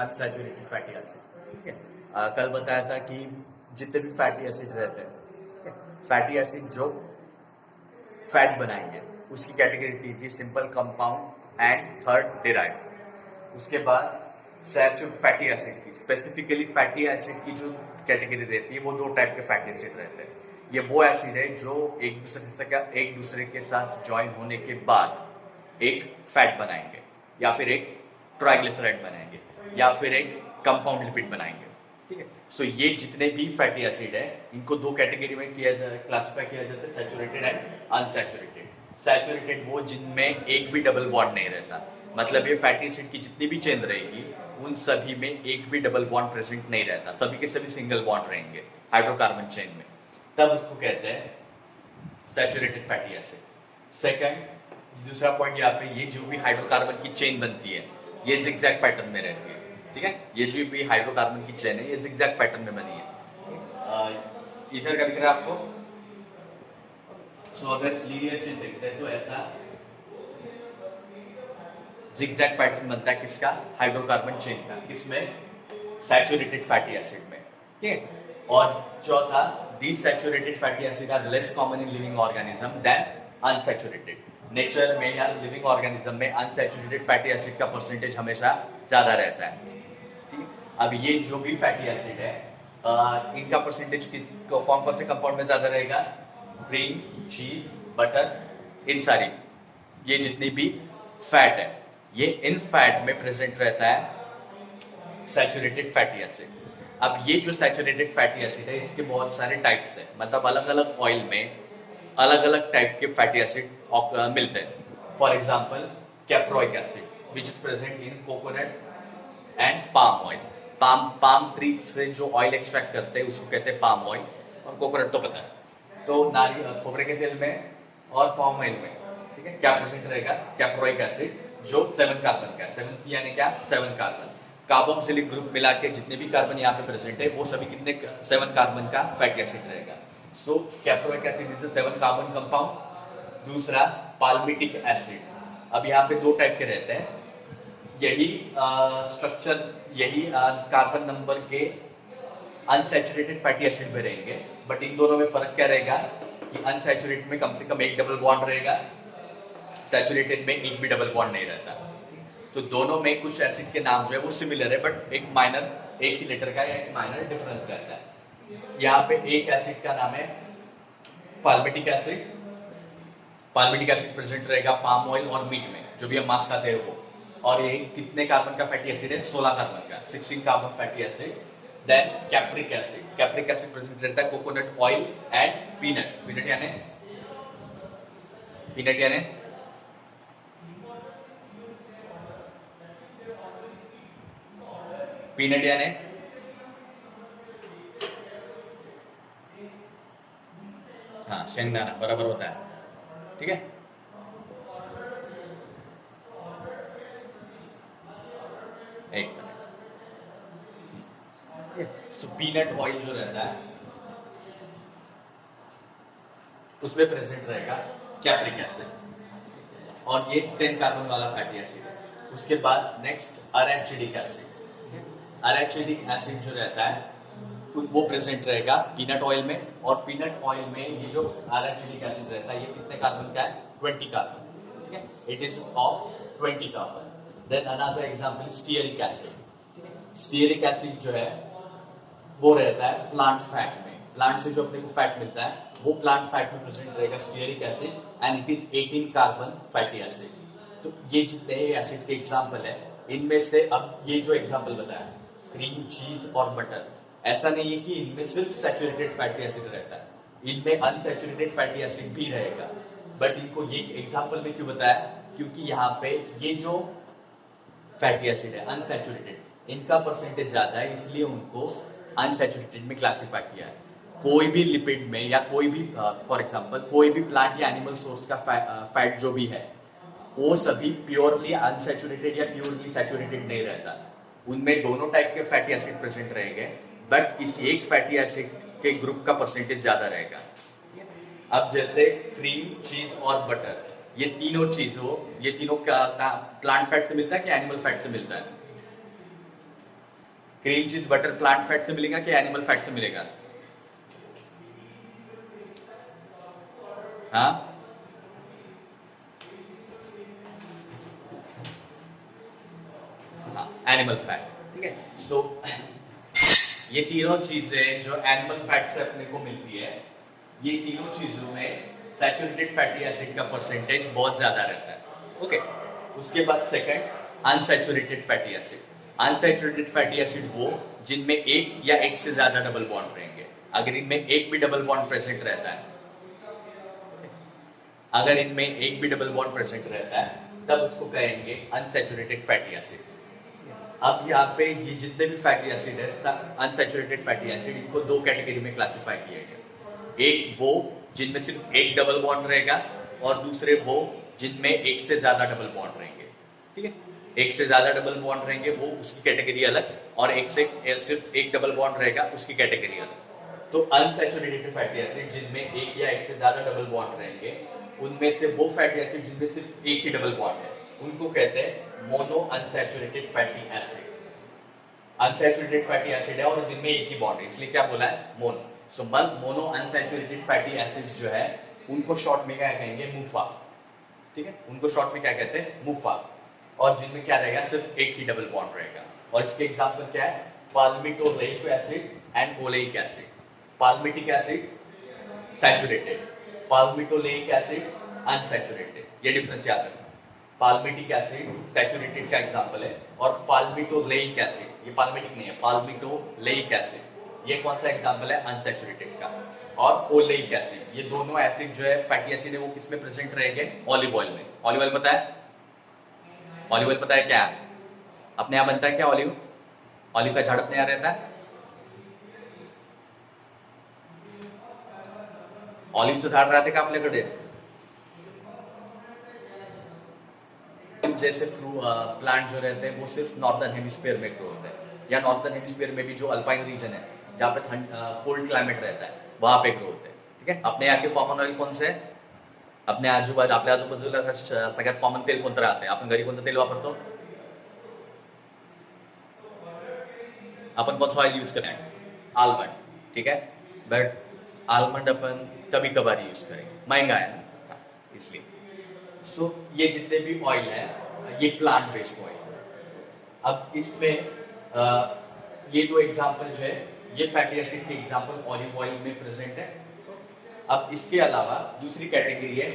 Unsaturated fatty acid. ठीक है, कल बताया था कि जितने भी फैटी एसिड रहते हैं, ठीक है, फैटी एसिड जो फैट बनाएंगे उसकी कैटेगरी थी simple compound and third derive. उसके बाद फैटी एसिड की स्पेसिफिकली फैटी एसिड की जो कैटेगरी रहती है वो दो टाइप के फैटी एसिड रहते हैं। ये वो एसिड है जो एक दूसरे के साथ ज्वाइन होने के बाद एक फैट बनाएंगे या फिर एक ट्राइग्लिसराइड बनाएंगे या फिर एक कंपाउंड लिपिड बनाएंगे। ठीक है, सो ये जितने भी फैटी एसिड है इनको दो कैटेगरी में क्लासिफाई किया जाता है, सैचुरेटेड एंड अनसैचुरेटेड। सैचुरेटेड वो जिनमें एक भी डबल बॉन्ड नहीं रहता, मतलब ये फैटी एसिड की जितनी भी चेन रहेगी उन सभी में एक भी डबल बॉन्ड प्रेजेंट नहीं रहता, सभी के सभी सिंगल बॉन्ड रहेंगे हाइड्रोकार्बन चेन में, तब उसको कहते हैं सैचुरेटेड फैटी एसिड। सेकंड, दूसरा पॉइंट यहाँ पे, ये जो भी हाइड्रोकार्बन की चेन बनती है ये जिगजैग पैटर्न में रहती है। ठीक है, ये जो भी हाइड्रोकार्बन की चेन है ये जिगजैग पैटर्न में बनी है। इधर का दिख रहा है आपको? सो अगर लीनियर चेन देखते हैं तो ऐसा जिगजैग पैटर्न बनता है किसका? हाइड्रोकार्बन चेन का, किसमें? सैचुरेटेड फैटी एसिड में। ठीक है, और चौथा, these saturated fatty acids are less common in living organism than unsaturated। Nature में या लिविंग ऑर्गेनिज्म में अनसैचुरेटेड फैटी एसिड का परसेंटेज हमेशा ज्यादा रहता है। ठीक है, अब ये जो भी फैटी एसिड है इनका परसेंटेज कौन कौन से कंपाउंड में ज्यादा रहेगा? क्रीम, चीज, बटर, इन सारी ये जितनी भी फैट है ये इन फैट में प्रेजेंट रहता है सैचुरेटेड फैटी एसिड। अब ये जो सैचुरेटेड फैटी एसिड है इसके बहुत सारे टाइप्स हैं, मतलब अलग अलग ऑयल में अलग अलग टाइप के फैटी एसिड मिलते हैं। For example caproic acid which is present in coconut and palm oil. Palm tree से जो ऑयल एक्सट्रैक्ट करते हैं उसको कहते हैं पाम ऑयल, और कोकोनट तो पता है। तो नारियल खोपरे के तेल में और पाम ऑयल में, ठीक है, क्या प्रेजेंट रहेगा? कैप्रोइक एसिड जो 7 कार्बन का है। 7C यानी क्या? 7 कार्बन। कार्बोक्सिलिक ग्रुप मिला के जितने भी कार्बन यहाँ पे प्रेजेंट है वो सभी कितने? 7 कार्बन का फैटी एसिड रहेगा। So caproic acid is 7 carbon compound. दूसरा पाल्मिटिक एसिड। अब यहाँ पे दो टाइप के रहते हैं, यही स्ट्रक्चर यही कार्बन नंबर के अनसैचुरेटेड फैटी एसिड में रहेंगे, बट इन दोनों में फर्क क्या रहेगा कि अनसैचुरेटेड में कम से कम एक डबल बॉन्ड रहेगा, सैचुरेटेड में एक भी डबल बॉन्ड नहीं रहता। तो दोनों में कुछ एसिड के नाम जो है वो सिमिलर है, बट एक ही लेटर का या एक माइनर डिफरेंस रहता है। यहाँ पे एक एसिड का नाम है palmitic acid. Palmitic acid present रहेगा पाम ऑयल और मीट में, जो भी हम मांस खाते हैं वो। और ये कितने कार्बन का फैटी एसिड है? 16 कार्बन का, 16 carbon fatty acid. Then capric acid. Capric acid present रहता है coconut oil and peanut. Peanut यानी पीनट यानी हाँ, शेंगदाना बराबर होता है। ठीक है, एक मिनट। सो पीनट ऑयल जो रहता है उसमें प्रेजेंट रहेगा कैप्रिक एसिड, और ये 10 कार्बन वाला फैटी एसिड है। उसके बाद नेक्स्ट अरेचिडिक एसिड। अरेचिडिक एसिड जो रहता है वो प्रेजेंट रहेगा पीनट ऑयल में, और पीनट ऑयल में ये जो अरेचिडिक एसिड रहता है ये कितने कार्बन का है? 20 कार्बन। ठीक है, it is of 20 carbon. Then another example stearic acid. ठीक है, स्टीयरिक एसिड जो है वो रहता है प्लांट फैट में। प्लांट से जो अपने को फैट मिलता है वो प्लांट फैट में प्रेजेंट रहेगा stearic acid, and it is 18 carbon fatty acid. तो ये जितने एसिड के एग्जांपल है इनमें से अब ये जो एग्जांपल बताया क्रीम, चीज और बटर, ऐसा नहीं है कि इनमें सिर्फ सैचुरेटेड फैटी एसिड रहता है, इनमें अनसैचुरेटेड फैटी एसिड भी रहेगा। बट इनको ये एग्जांपल में क्यों बताया? क्योंकि यहाँ पे ये जो फैटी एसिड है अनसैचुरेटेड, इनका परसेंटेज ज्यादा है, इसलिए उनको अनसैचुरेटेड में क्लासिफाई किया है। कोई भी लिपिड में या कोई भी फॉर एग्जांपल कोई भी प्लांट या एनिमल सोर्स का फैट जो भी है वो सभी प्योरली अनसैचुरेटेड या प्योरली सैचुरेटेड नहीं रहता। उनमें दोनों टाइप के फैटी एसिड प्रेजेंट रहेंगे, बट किसी एक फैटी एसिड के ग्रुप का परसेंटेज ज्यादा रहेगा। अब जैसे क्रीम, चीज और बटर, ये तीनों चीजों ये तीनों का प्लांट फैट से मिलता है कि एनिमल फैट से मिलता है? Cream cheese butter plant fat से मिलेगा कि एनिमल फैट से मिलेगा? हाँ, एनिमल फैट। ठीक है, सो ये तीनों चीजें जो एनिमल फैट से अपने को मिलती है, ये तीनों चीजों में सैचुरेटेड फैटी एसिड का परसेंटेज बहुत ज्यादा रहता है। ओके, उसके बाद second unsaturated fatty acid. Unsaturated fatty acid वो जिनमें एक या एक से ज्यादा डबल बॉन्ड रहेंगे। अगर इनमें एक भी डबल बॉन्ड प्रेजेंट रहता है, अगर इनमें एक भी डबल बॉन्ड प्रेजेंट रहता है, तब उसको कहेंगे अनसैचुरेटेड फैटी एसिड। अब यहाँ पे ये जितने भी फैटी एसिड है, अनसैचुरेटेड फैटी एसिड, इनको दो कैटेगरी में क्लासिफाई किया गया। एक वो जिनमें सिर्फ एक डबल बॉन्ड रहेगा, और दूसरे वो जिनमें एक से ज्यादा डबल बॉन्ड रहेंगे। ठीक है, एक से ज्यादा डबल बॉन्ड रहेंगे वो उसकी कैटेगरी अलग, और एक से सिर्फ एक डबल बॉन्ड रहेगा उसकी कैटेगरी अलग। तो अनसैचुरेटेड फैटी एसिड जिनमें एक या एक से ज्यादा डबल बॉन्ड रहेंगे, उनमें से वो फैटी एसिड जिनमें सिर्फ एक ही डबल बॉन्ड है, उनको कहते हैं mono unsaturated fatty acid. Unsaturated fatty acid है और जिनमें एक ही बॉन्ड है, इसलिए क्या बोला है? मोनो। सो मोनो अनसैचुरेटेड फैटी एसिड्स जो है, उनको शॉर्ट में क्या कहेंगे? मुफा। ठीक है, उनको शॉर्ट में क्या कहते हैं? मुफा। और जिनमें क्या रहेगा? सिर्फ एक ही डबल बॉन्ड रहेगा। और इसके एग्जांपल क्या है? Palmitoleic acid and oleic acid. Palmitic acid saturated, palmitoleic acid unsaturated. ये डिफरेंस याद रखना। पाल्मिटिक एसिड सैचुरेटेड का एग्जांपल है, और पाल्मिटोलेइक एसिड, ये पाल्मिटिक नहीं है, पाल्मिटोलेइक एसिड, ये कौन सा एग्जांपल है? अनसैचुरेटेड का। और ओलेइक एसिड, ये दोनों एसिड जो है फैटी एसिड है, वो किस में प्रेजेंट रहेंगे? ऑलिव ऑयल में। ऑलिव ऑयल पता है? ऑलिव ऑयल पता है क्या है? अपने यहाँ बनता है क्या ऑलिव? ऑलिव का झाड़ अपने यहाँ रहता है? ऑलिवचं झाड राहते का आपल्याकडे? जैसे प्लांट जो रहते हैं वो सिर्फ नॉर्दर्न हेमिस्फीयर में ग्रो होते हैं, या नॉर्दर्न हेमिस्फीयर में भी जो अल्पाइन रीजन है, जहाँ पे कोल्ड क्लाइमेट रहता है, वहां पे ग्रो होते हैं। ठीक है, अपने यहाँ के कॉमन ऑइल कौन से है? अपने आजूबाजू, आपल्या आजूबाजूला सगळ्यात कॉमन तेल कोणतं राहते? आपण घरी कोणतं तेल वापरतो? अपन कौन सा ऑयल यूज करते हैं? आलमंड। ठीक है, बट आलमंड अपन कभी कभार यूज करेंगे, महंगा है ना, इसलिए। सो ये जितने भी ऑयल है, ये प्लांट बेस्ड ऑयल। अब इसमें ये दो एग्जांपल जो है, ये फैटी एसिड के एग्जांपल ऑलिव ऑयल में प्रेजेंट है। अब इसके अलावा दूसरी कैटेगरी है,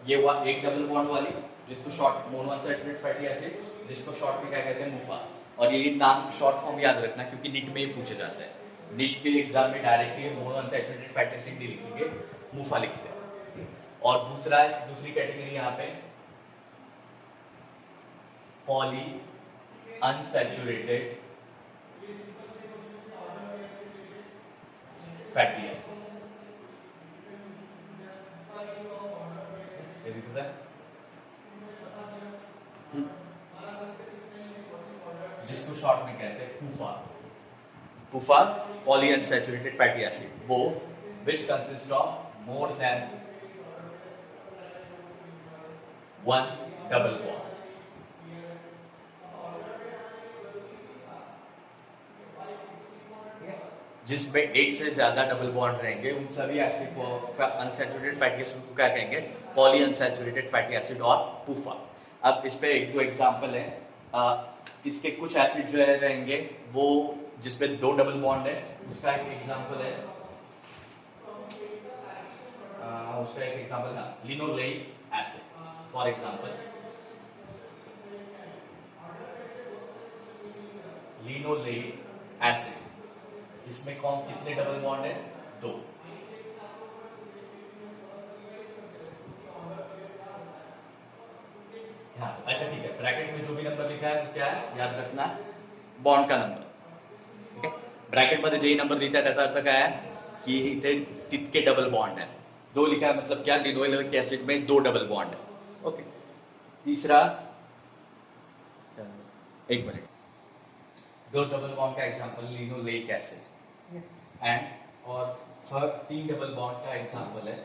ये हुआ एक डबल बॉन्ड वाली, जिसको short mono unsaturated fatty acid, जिसको शॉर्ट में क्या कहते हैं? मुफा। और ये नाम शॉर्ट फॉर्म याद रखना, क्योंकि नीट में ये पूछे जाते हैं। नीट के एग्जाम में directly mono unsaturated fatty acid नहीं लिखेंगे, मुफा लिखते हैं। और दूसरी कैटेगरी यहाँ पे पॉली अनसैचुरेटेड फैटी एसिड। जिसको शॉर्ट में कहते हैं पुफा। पुफा पॉली अनसैचुरेटेड फैटी एसिड, वो which consist of more than one double bond. जिसमें एक से ज्यादा डबल बॉन्ड रहेंगे, उन सभी एसिड को, अनसैचुरेटेड फैटी एसिड को क्या कहेंगे? पॉली अनसैचुरेटेड फैटी एसिड और पुफा। अब इस पे एक दो एग्जांपल है। इसके कुछ एसिड जो है रहेंगे वो जिसमें दो डबल बॉन्ड है, उसका एक एग्जांपल है, linoleic acid for example. Linoleic acid, इसमें कौन कितने डबल बॉन्ड है? दो। हाँ, अच्छा ठीक है, ब्रैकेट में जो भी नंबर लिखा है क्या है याद रखना? बॉन्ड का नंबर। ठीक है, ब्रॅकेट मध्ये जेही नंबर लिहिता त्याचा अर्थ काय आहे की इथे तितके डबल बॉन्ड है। दो लिखा है मतलब क्या? लिनोलेइक एसिड में दो डबल बॉन्ड है। ओके, तीसरा, एक मिनट, दो डबल बॉन्ड का एग्जांपल लिनोलेइक एसिड एंड, और तीन डबल बॉन्ड का एग्जांपल है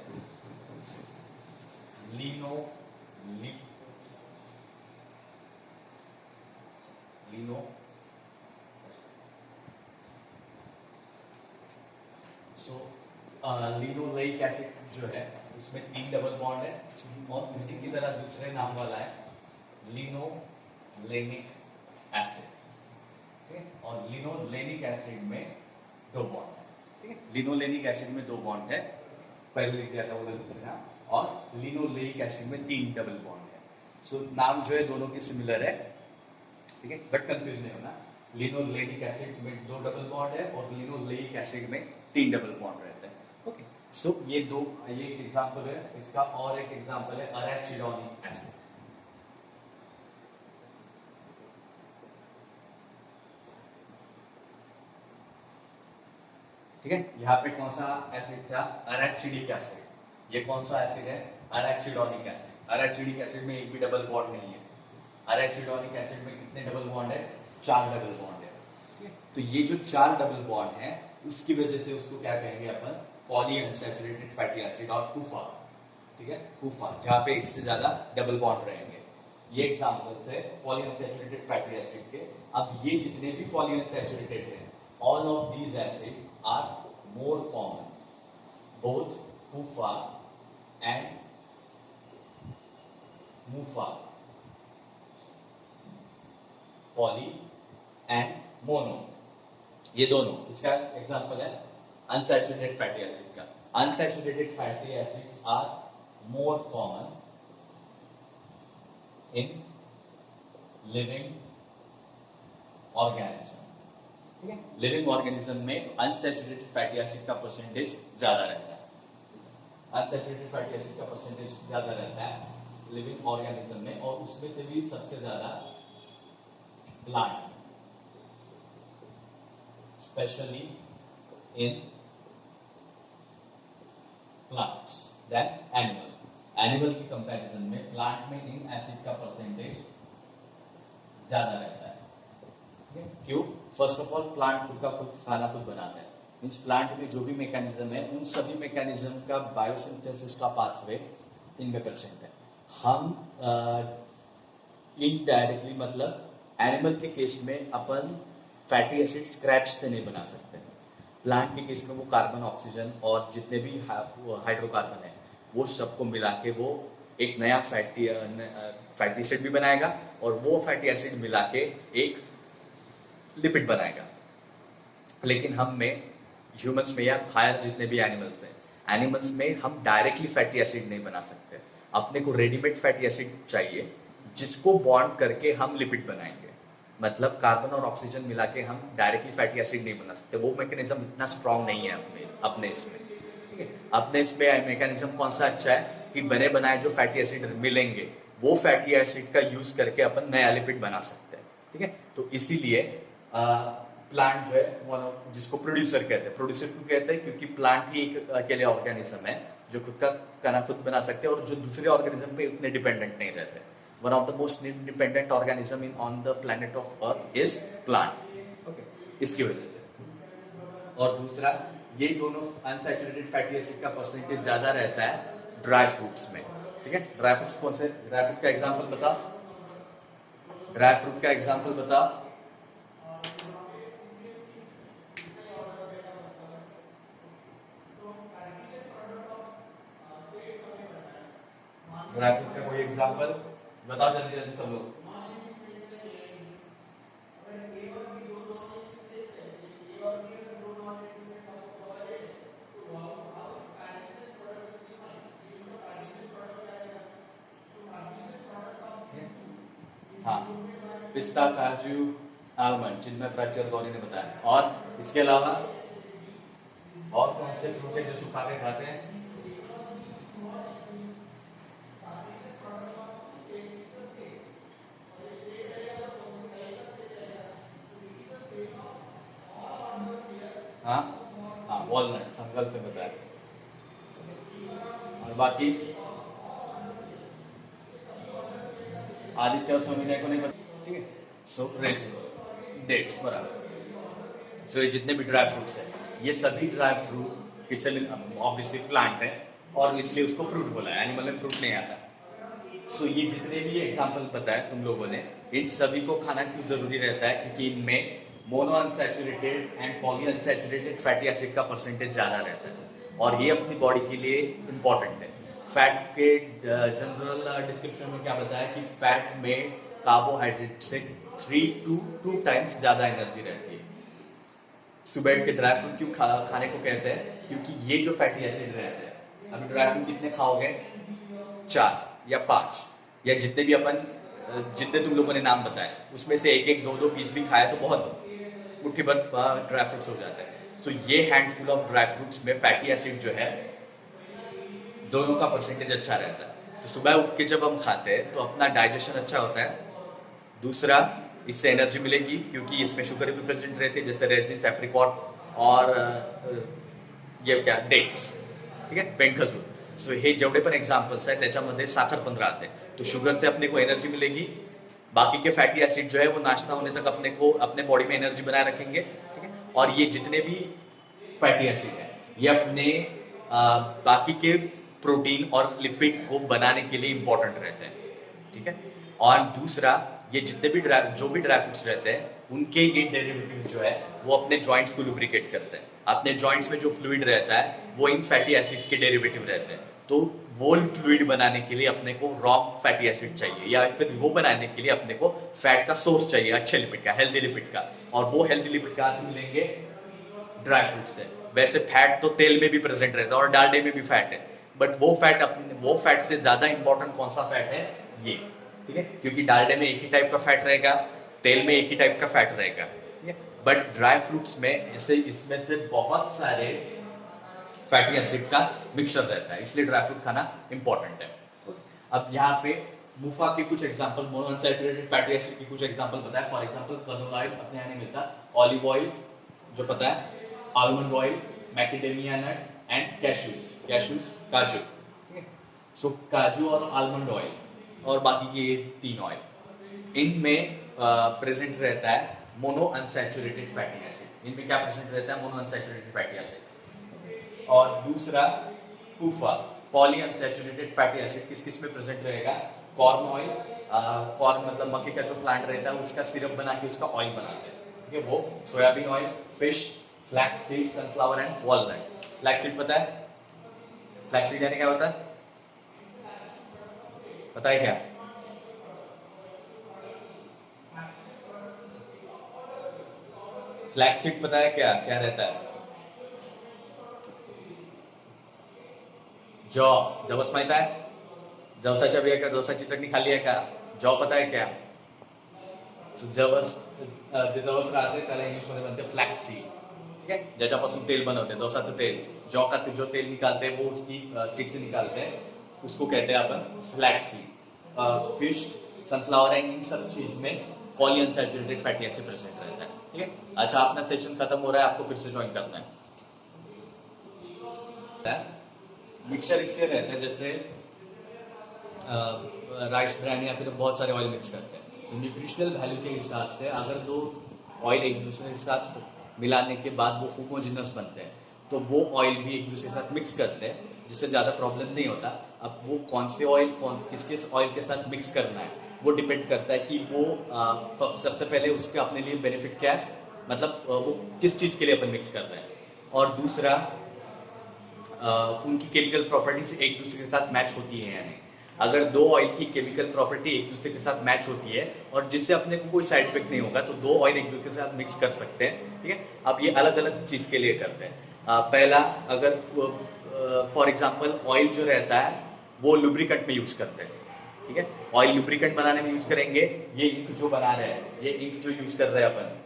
सो लिनोलेइक एसिड जो है उसमें 3 डबल बॉन्ड है और उसी की तरह दूसरे नाम वाला है लिनोलेनिक एसिड, ठीक है। और लिनोलेनिक एसिड में 2 बॉन्ड है, ठीक है। लिनोलेनिक एसिड में 2 बॉन्ड है, पहले लिख दिया था वो गलती से नाम, और लिनोलेइक एसिड में 3 डबल बॉन्ड है। सो नाम जो है दोनों के सिमिलर है, ठीक है, बट कंफ्यूज नहीं होना। लिनोलेनिक एसिड में 2 डबल बॉन्ड है और लिनोलेइक एसिड में 3 डबल बॉन्ड रहता है, ओके। सो ये एक एग्जांपल है इसका, और एक एग्जांपल है अरेचिडोनिक एसिड। ठीक है, यहाँ पे कौन सा एसिड था? अरेचिडिक एसिड। ये कौन सा एसिड है? अरेचिडोनिक एसिड। अरेचिडिक एसिड में एक भी डबल बॉन्ड नहीं है। अरेचिडोनिक एसिड में कितने डबल बॉन्ड है? 4 डबल बॉन्ड है। तो ये जो 4 डबल बॉन्ड है उसकी वजह से उसको क्या कहेंगे अपन? पॉलीअनसैचुरेटेड फैटी एसिड और पुफा, ठीक है, पुफा, जहाँ पे एक से ज्यादा डबल बॉन्ड रहेंगे। ये एग्जांपल्स है पॉलीअनसैचुरेटेड फैटी एसिड के। अब ये जितने भी पॉलीअनसैचुरेटेड है, all of these acid are more common, both PUFA and MUFA, poly and mono, ये दोनों। इसका एग्जांपल है अनसैचुरेटेड फैटी एसिड का। Unsaturated fatty acids are more common in living organism, ठीक है। लिविंग ऑर्गेनिज्म में अनसैचुरेटेड फैटी एसिड का percentage ज्यादा रहता है। अनसैचुरेटेड फैटी एसिड का परसेंटेज ज्यादा रहता है लिविंग ऑर्गेनिज्म में, और उसमें से भी सबसे ज्यादा plant, specially in plants than animal. Animal की कंपैरिजन में प्लांट में इन एसिड का परसेंटेज ज्यादा रहता है। क्यों? फर्स्ट ऑफ ऑल प्लांट खुद का खुद खाना खुद बनाता है, मीन्स प्लांट में जो भी मैकेनिज्म है उन सभी मैकेनिज्म का बायोसिंथेसिस का पाथवे इनमें प्रेजेंट है। हम इनडायरेक्टली मतलब एनिमल के केस में अपन फैटी एसिड स्क्रैच से नहीं बना सकते। प्लांट के केस में वो कार्बन, ऑक्सीजन और जितने भी हाइड्रोकार्बन है वो सबको मिला के वो एक नया फैटी एसिड भी बनाएगा, और वो फैटी एसिड मिला के एक लिपिड बनाएगा। लेकिन हम में, ह्यूमंस में या हायर जितने भी एनिमल्स हैं, एनिमल्स में हम डायरेक्टली फैटी एसिड नहीं बना सकते। अपने को रेडीमेड फैटी एसिड चाहिए जिसको बॉन्ड करके हम लिपिड बनाएंगे। मतलब कार्बन और ऑक्सीजन मिला के हम डायरेक्टली फैटी एसिड नहीं बना सकते, वो मैकेनिज्म इतना स्ट्रांग नहीं है अपने इसमें, ठीक है। अपने इसमें मैकेनिज्म कौन सा अच्छा है कि बने बनाए जो फैटी एसिड मिलेंगे वो फैटी एसिड का यूज करके अपन नया लिपिड बना सकते हैं, ठीक है। तो इसीलिए प्लांट जो है वो जिसको प्रोड्यूसर कहते हैं, प्रोड्यूसर क्यों कहते हैं? क्योंकि प्लांट ही एक अकेले ऑर्गेनिज्म है जो खुद का खाना खुद बना सकते हैं और जो दूसरे ऑर्गेनिज्म पे उतने डिपेंडेंट नहीं रहते। One of the most independent organism in on the planet of earth is plant, okay, इसकी वजह से। और दूसरा, ये दोनों अनसैचुरेटेड फैटी एसिड का परसेंटेज ज्यादा रहता है ड्राई फ्रूट्स में, ठीक है। ड्राई फ्रूट्स कौन से? ड्राई फ्रूट का एग्जाम्पल बता, ड्राई फ्रूट का एग्जाम्पल बता। ड्राई फ्रूट का कोई एग्जाम्पल बताओ जल्दी जल्दी सब लोग। हाँ, पिस्ता, काजू, आलमंड, जिनमें प्राच्य गौरी ने बताया। और इसके अलावा और कौन से फ्रूट है जो सुखा के खाते हैं? हाँ हाँ, वॉलनट, संकल्प में बताया। और बाकी आदित्य और सौमित्रा को नहीं पता, ठीक है। सो रेजिन्स, डेट्स, बराबर। सो ये जितने भी ड्राई फ्रूट्स हैं, ये सभी ड्राई फ्रूट किससे ऑब्वियसली प्लांट है और इसलिए उसको फ्रूट बोला है, एनिमल में फ्रूट नहीं आता। सो ये जितने भी एग्जाम्पल बताए तुम लोगों ने, इन सभी को खाना क्यों जरूरी रहता है? क्योंकि इनमें mono unsaturated and poly unsaturated fatty acid का परसेंटेज ज़्यादा रहता है और ये अपनी बॉडी के लिए इम्पॉर्टेंट है। फैट के जनरल डिस्क्रिप्शन में क्या बताया कि फैट में कार्बोहाइड्रेट से 3 to 2 टाइम्स ज़्यादा एनर्जी रहती है। सुबह उठ के ड्राई फ्रूट क्यों खाने को कहते हैं? क्योंकि ये जो फैटी एसिड रहते हैं, अभी ड्राई फ्रूट कितने खाओगे? 4 या 5 या जितने तुम लोगों ने नाम बताए उसमें से एक एक 2 पीस भी खाया तो बहुत मुट्ठी भर ड्राई फ्रूट्स हो जाता है। सो ये हैंडफुल ऑफ ड्राई फ्रूट्स में फैटी एसिड जो है दोनों का परसेंटेज अच्छा रहता है। तो सुबह उठ के जब हम खाते हैं तो अपना डाइजेशन अच्छा होता है। दूसरा, इससे एनर्जी मिलेगी क्योंकि इसमें शुगर भी प्रेजेंट रहती है, जैसे रेजिन, एप्रिकॉट और ये क्या डेट्स, ठीक है, पेंट खजूर। सो हे जेवढे पण एक्झाम्पल्स आहेत त्याच्यामध्ये साखर पण राहते, तो शुगर से अपने को एनर्जी मिलेगी। बाकी के फैटी एसिड जो है वो नाश्ता होने तक अपने बॉडी में एनर्जी बनाए रखेंगे, ठीक है। और ये जितने भी फैटी एसिड है ये अपने बाकी के प्रोटीन और लिपिड को बनाने के लिए इंपॉर्टेंट रहते हैं, ठीक है। और दूसरा, ये जितने भी जो भी ड्राई फ्रूट्स रहते हैं उनके ये डेरिवेटिव्स जो है वो अपने जॉइंट्स को लुब्रिकेट करते हैं। अपने जॉइंट्स में जो फ्लूइड रहता है वो इन फैटी एसिड के डेरिवेटिव रहते हैं। तो वो फ्लूइड बनाने के लिए अपने को रॉ फैटी एसिड चाहिए या फिर वो बनाने के लिए अपने को फैट का सोर्स चाहिए, अच्छे लिपिड का, हेल्दी लिपिड का। और वो हेल्दी लिपिड कहाँ से मिलेंगे? ड्राई फ्रूट से। वैसे फैट तो तेल में भी प्रेजेंट रहता है और डालडे में भी फैट है, बट वो फैट से ज्यादा इंपॉर्टेंट कौन सा फैट है? ये, ठीक है, क्योंकि डालडे में एक ही टाइप का फैट रहेगा, तेल में एक ही टाइप का फैट रहेगा, ठीक है। बट ड्राई फ्रूट्स में इसमें से बहुत सारे फैटी एसिड का मिक्सचर रहता है, इसलिए ड्राई फ्रूट खाना इंपॉर्टेंट है। अब यहाँ पे मुफा के कुछ example, mono unsaturated fatty acid की कुछ एग्जांपल बताया। फॉर एग्जांपल कनोला ऑयल अपने यहाँ नहीं मिलता, ऑलिव ऑयल जो पता है, almond oil, macadamia nut and cashews काजू, ठीक है। सो काजू और आलमंड ऑयल और बाकी के ये 3 ऑयल, इनमें प्रेजेंट रहता है मोनो अनसैचुरेटेड फैटी एसिड। इनमें क्या प्रेजेंट रहता है? Mono unsaturated fatty acid. और दूसरा PUFA, poly unsaturated fatty acid, किस किस में प्रेजेंट रहेगा? कॉर्न ऑयल, कॉर्न मतलब मक्के का जो प्लांट रहता है उसका सिरप बना के उसका ऑयल बनाते हैं, ठीक है, वो। Soybean oil, fish, flax seed, sunflower and walnut. Flax seed पता है? फ्लैक्स सीड यानी क्या होता है? पता है क्या? फ्लैक्स सीड पता है क्या क्या रहता है? जवस माहित आहे? जवसाच्या बिया का, जवसाची चटणी खाल्ली आहे का? जव पता है क्या? जवस, जे जवस राहते त्याला इंग्लिश मध्ये म्हणते फ्लॅक्स सीड, ठीक है, ज्याच्यापासून तेल बनवते, जवसाचं तेल। जौ का जो तेल निकालते हैं वो उसकी सीड से निकालते हैं, उसको कहते हैं अपन flaxseed. Fish, sunflower and इन सब चीज में polyunsaturated fatty acid present रहता है, ठीक है। अच्छा, अपना सेशन खत्म हो रहा है, आपको फिर से ज्वाइन करना है। मिक्सचर इसलिए रहता है जैसे राइस ब्रांड या फिर बहुत सारे ऑयल मिक्स करते हैं, तो न्यूट्रिशनल वैल्यू के हिसाब से अगर 2 ऑयल एक दूसरे के साथ मिलाने के बाद वो होमोजेनस बनते हैं, तो वो ऑयल भी एक दूसरे के साथ मिक्स करते हैं, जिससे ज़्यादा प्रॉब्लम नहीं होता। अब वो कौन से ऑयल किसके ऑयल के साथ मिक्स करना है वो डिपेंड करता है कि वो सबसे पहले उसके अपने लिए बेनिफिट क्या है, मतलब वो किस चीज़ के लिए अपन मिक्स कर रहे हैं, और दूसरा उनकी केमिकल प्रॉपर्टीज एक दूसरे के साथ मैच होती है या नहीं। अगर 2 ऑयल की केमिकल प्रॉपर्टी एक दूसरे के साथ मैच होती है और जिससे अपने को कोई साइड इफेक्ट नहीं होगा, तो 2 ऑयल एक दूसरे के साथ मिक्स कर सकते हैं, ठीक है। अब ये अलग अलग चीज के लिए करते हैं। पहला, अगर फॉर एग्जांपल ऑयल जो रहता है वो लुब्रिकेंट में यूज करते हैं, ठीक है। ऑयल लुब्रिकेंट बनाने में यूज करेंगे। ये इंक जो बना रहे हैं, ये इंक जो यूज कर रहे हैं अपन,